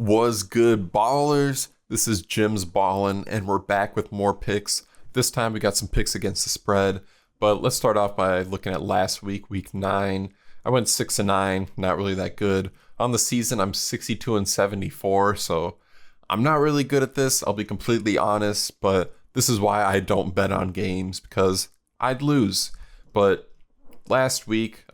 Was good, ballers? This is Jim's Ballin', and we're back with more picks. This time we got some picks against the spread, but let's start off by looking at last week, week 9. I went 6-9, not really that good. On the season, I'm 62-74, so I'm not really good at this, I'll be completely honest, but this is why I don't bet on games, because I'd lose. But last week,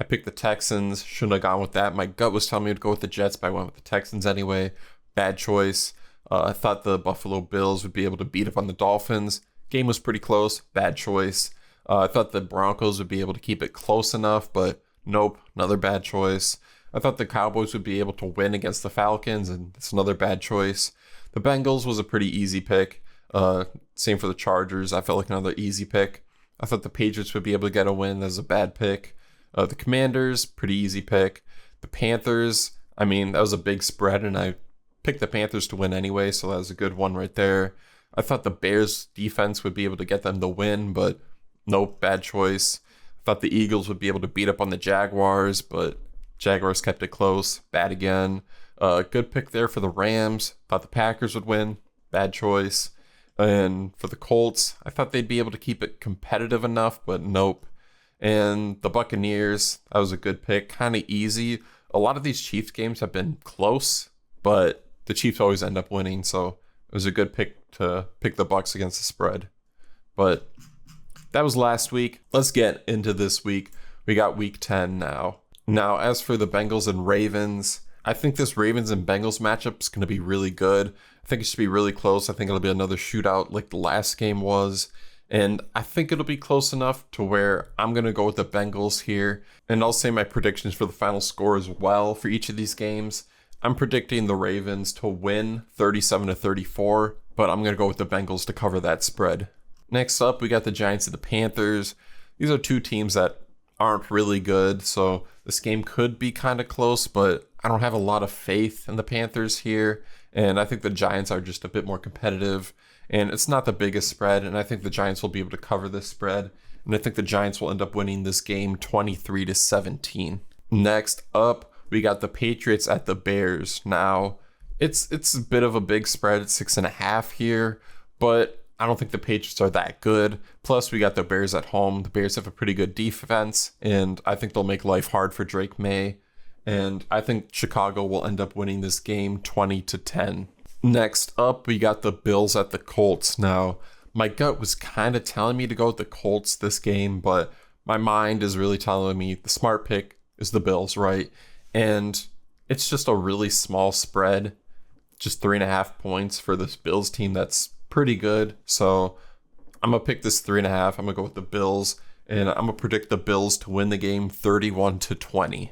I picked the Texans. Shouldn't have gone with that. My gut was telling me to go with the Jets, but I went with the Texans anyway. Bad choice. I thought the Buffalo Bills would be able to beat up on the Dolphins. Game was pretty close. Bad choice. I thought the Broncos would be able to keep it close enough, but nope. Another bad choice. I thought the Cowboys would be able to win against the Falcons, and it's another bad choice. The Bengals was a pretty easy pick. Same for the Chargers. I felt like another easy pick. I thought the Patriots would be able to get a win. That was a bad pick. The Commanders, pretty easy pick. The Panthers, that was a big spread, and I picked the Panthers to win anyway, so that was a good one right there. I thought the Bears defense would be able to get them the win, but nope, bad choice. I thought the Eagles would be able to beat up on the Jaguars, but Jaguars kept it close. Bad again. Good pick there for the Rams. Thought the Packers would win. Bad choice. And for the Colts, I thought they'd be able to keep it competitive enough, but nope. And the Buccaneers, that was a good pick. Kind of easy. A lot of these Chiefs games have been close, but the Chiefs always end up winning, so it was a good pick to pick the Bucs against the spread. But that was last week. Let's get into this week. We got week 10 now. Now, as for the Bengals and Ravens, I think this Ravens and Bengals matchup is going to be really good. I think it should be really close. I think it'll be another shootout like the last game was. And I think it'll be close enough to where I'm going to go with the Bengals here. And I'll say my predictions for the final score as well for each of these games. I'm predicting the Ravens to win 37-34, but I'm going to go with the Bengals to cover that spread. Next up, we got the Giants and the Panthers. These are two teams that aren't really good, so this game could be kind of close, but I don't have a lot of faith in the Panthers here. And I think the Giants are just a bit more competitive. And it's not the biggest spread, and I think the Giants will be able to cover this spread. And I think the Giants will end up winning this game 23-17. Next up, we got the Patriots at the Bears. Now, it's a bit of a big spread. It's 6.5 here, but I don't think the Patriots are that good. Plus, we got the Bears at home. The Bears have a pretty good defense, and I think they'll make life hard for Drake May. And I think Chicago will end up winning this game 20-10. Next up, we got the Bills at the Colts. Now, my gut was kind of telling me to go with the Colts this game, but my mind is really telling me the smart pick is the Bills, right? And it's just a really small spread, just 3.5 points for this Bills team that's pretty good. So I'm going to pick this 3.5. I'm going to go with the Bills, and I'm going to predict the Bills to win the game 31-20.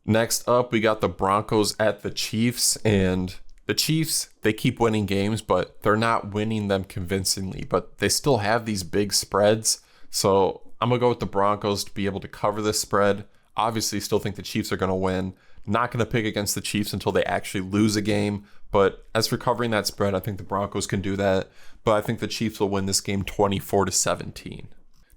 Next up, we got the Broncos at the Chiefs, and the Chiefs, they keep winning games, but they're not winning them convincingly. But they still have these big spreads. So I'm going to go with the Broncos to be able to cover this spread. Obviously, still think the Chiefs are going to win. Not going to pick against the Chiefs until they actually lose a game. But as for covering that spread, I think the Broncos can do that. But I think the Chiefs will win this game 24-17.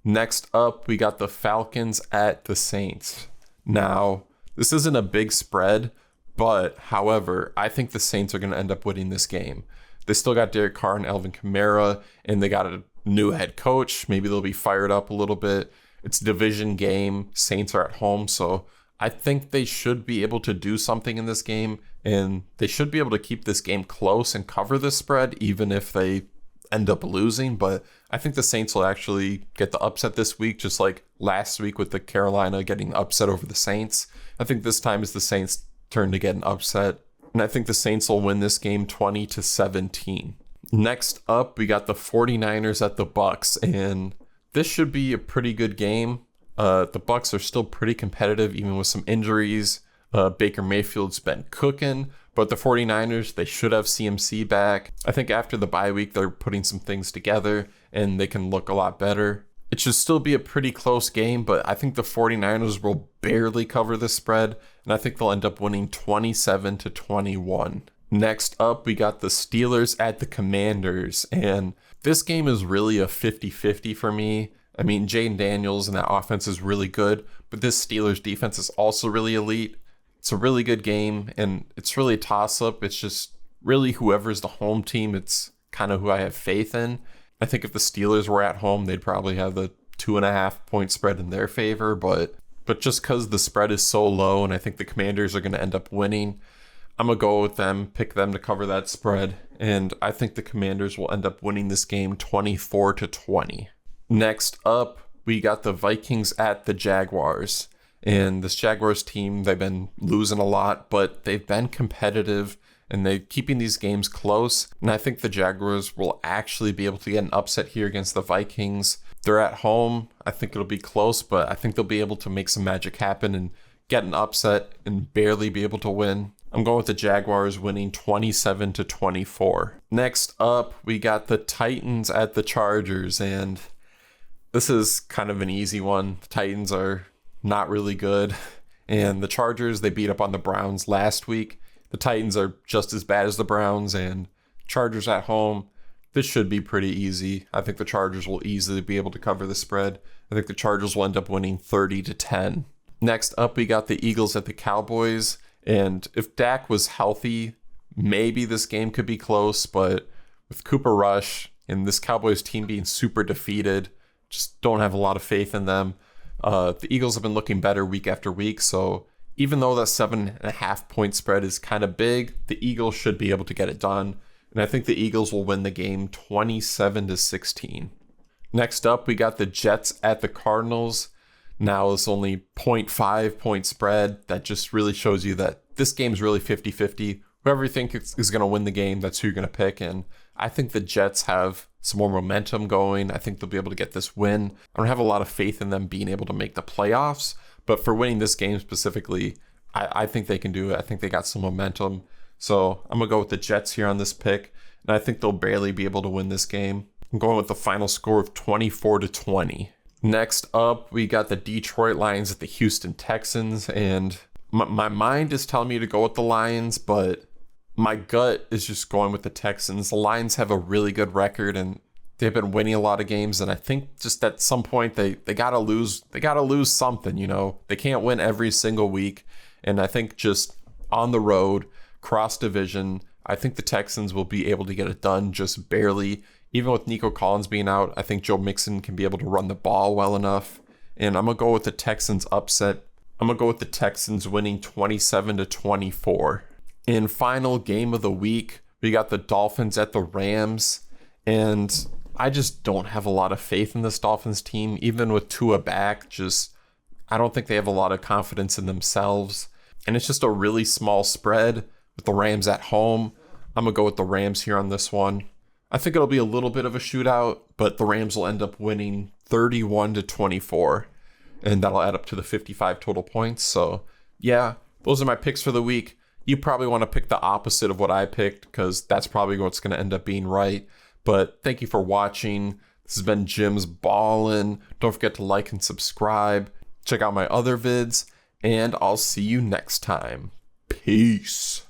Next up, we got the Falcons at the Saints. Now, this isn't a big spread. But, however, I think the Saints are going to end up winning this game. They still got Derek Carr and Alvin Kamara, and they got a new head coach. Maybe they'll be fired up a little bit. It's a division game. Saints are at home, so I think they should be able to do something in this game, and they should be able to keep this game close and cover the spread, even if they end up losing. But I think the Saints will actually get the upset this week, just like last week with the Carolina getting upset over the Saints. I think this time is the Saints' turn to get an upset, and I think the Saints will win this game 20-17. Next up, we got the 49ers at the Bucks, and this should be a pretty good game. The Bucks are still pretty competitive, even with some injuries. Baker Mayfield's been cooking, but the 49ers, they should have CMC back. I think after the bye week, they're putting some things together, and they can look a lot better. It should still be a pretty close game, but I think the 49ers will barely cover the spread, and I think they'll end up winning 27-21. Next up, we got the Steelers at the Commanders, and this game is really a 50-50 for me. Jaden Daniels and that offense is really good, but this Steelers defense is also really elite. It's a really good game, and it's really a toss-up. It's just really whoever's the home team, it's kind of who I have faith in. I think if the Steelers were at home, they'd probably have the 2.5-point spread in their favor, but just because the spread is so low, and I think the Commanders are going to end up winning, I'm going to go with them, pick them to cover that spread, and I think the Commanders will end up winning this game 24-20. Next up, we got the Vikings at the Jaguars. And this Jaguars team, they've been losing a lot, but they've been competitive and they're keeping these games close. And I think the Jaguars will actually be able to get an upset here against the Vikings. They're at home. I think it'll be close, but I think they'll be able to make some magic happen and get an upset and barely be able to win. I'm going with the Jaguars winning 27-24. Next up, we got the Titans at the Chargers, and this is kind of an easy one. The Titans are not really good, and the Chargers, they beat up on the Browns last week. The Titans are just as bad as the Browns, and Chargers at home, this should be pretty easy. I think the Chargers will easily be able to cover the spread. I think the Chargers will end up winning 30-10. Next up, we got the Eagles at the Cowboys, and if Dak was healthy, maybe this game could be close, but with Cooper Rush and this Cowboys team being super defeated, just don't have a lot of faith in them. The Eagles have been looking better week after week, so even though that 7.5-point spread is kind of big, the Eagles should be able to get it done, and I think the Eagles will win the game 27-16. Next up, we got the Jets at the Cardinals. Now it's only 0.5-point spread. That just really shows you that this game is really 50-50. Whoever you think is going to win the game, that's who you're going to pick, and I think the Jets have some more momentum going. I think they'll be able to get this win. I don't have a lot of faith in them being able to make the playoffs, but for winning this game specifically, I think they can do it. I think they got some momentum. So I'm going to go with the Jets here on this pick, and I think they'll barely be able to win this game. I'm going with the final score of 24-20. Next up, we got the Detroit Lions at the Houston Texans, and my mind is telling me to go with the Lions, but my gut is just going with the Texans. The Lions have a really good record, and they've been winning a lot of games, and I think just at some point they gotta lose. They gotta lose something, you know. They can't win every single week, and I think just on the road, cross division, I think the Texans will be able to get it done just barely. Even with Nico Collins being out, I think Joe Mixon can be able to run the ball well enough, and I'm gonna go with the Texans upset. I'm gonna go with the Texans winning 27-24. In final game of the week, we got the Dolphins at the Rams, and I just don't have a lot of faith in this Dolphins team. Even with Tua back, I don't think they have a lot of confidence in themselves, and it's just a really small spread with the Rams at home. I'm going to go with the Rams here on this one. I think it'll be a little bit of a shootout, but the Rams will end up winning 31-24, and that'll add up to the 55 total points. So, yeah, those are my picks for the week. You probably want to pick the opposite of what I picked because that's probably what's going to end up being right. But thank you for watching. This has been Jim's Ballin'. Don't forget to like and subscribe. Check out my other vids, and I'll see you next time. Peace.